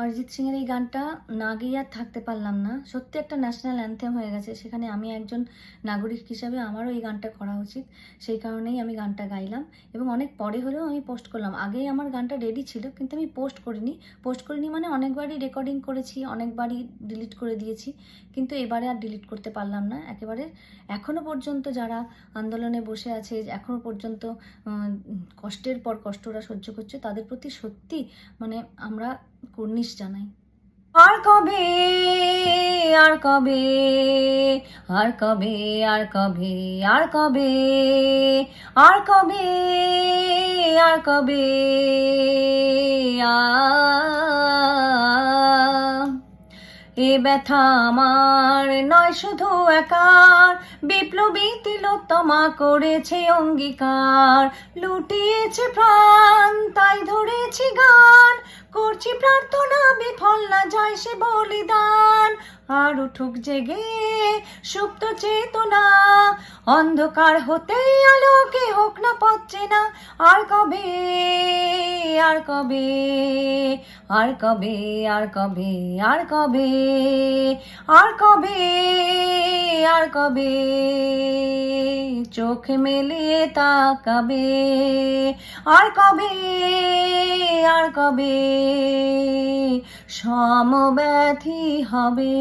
অরিজিৎ সিং এর এই গানটা না গেয়ে আর থাকতে পারলাম না। সত্যি একটা ন্যাশনাল অ্যানথেম হয়ে গেছে, সেখানে আমি একজন নাগরিক হিসাবে আমারও এই গানটা করা উচিত। সেই কারণেই আমি গানটা গাইলাম এবং অনেক পরে হলেও আমি পোস্ট করলাম। আগেই আমার গানটা রেডি ছিল কিন্তু আমি পোস্ট করিনি মানে অনেকবারই রেকর্ডিং করেছি, অনেকবারই ডিলিট করে দিয়েছি, কিন্তু এবারে আর ডিলিট করতে পারলাম না। একেবারে এখনো পর্যন্ত যারা আন্দোলনে বসে আছে, এখনো পর্যন্ত কষ্টের পর কষ্ট ওরা সহ্য করছে, তাদের প্রতি সত্যি মানে আমরা কুর্নিশ জানাই। আর কবে, আর কবে, আর কবে, আর কবে, আর কবে, আর কবে, আর কবে, এ ব্যথা আমার নয় শুধু একার, বিপ্লবী তিলোত্তমা করেছে অঙ্গীকার, লুটিয়েছে প্রাণ তাই ধরেছি গান, করছি প্রার্থনা বিফল না যায় সে বলিদান, আর উঠুক জেগে সুপ্ত চেতনা, অন্ধকার হতে আলোকে হোক না পথ চেনা, আর কবে, আর কবে, আর কবে, আর কবে, আর কবে, আর কবে, আর কবে, চোখ মেলিয়ে তাকাবে, আর কবে, আর কবে, সমব্যথী হবে,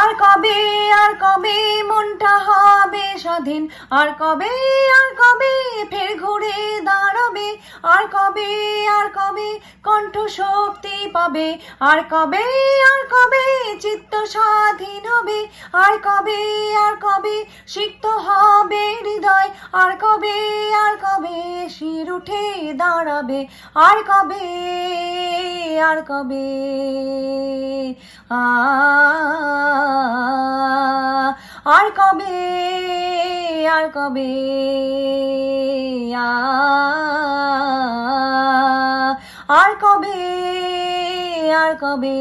আর কবে, আর কবে মনটা হবে স্বাধীন, আর কবে, আর কবে ফের ঘুরে দাঁড়াবে, আর কবে, আর কবে কণ্ঠ শক্তি পাবে, আর কবে, আর কবে চিত্ত স্বাধীন হবে, আর কবে, আর কবে সিক্ত হবে হৃদয়, আর কবে, আর কবে শির উঠে দাঁড়াবে, আর কবে, আর কবে, আর কবে, আর কবে, আর কবে, আর কবে।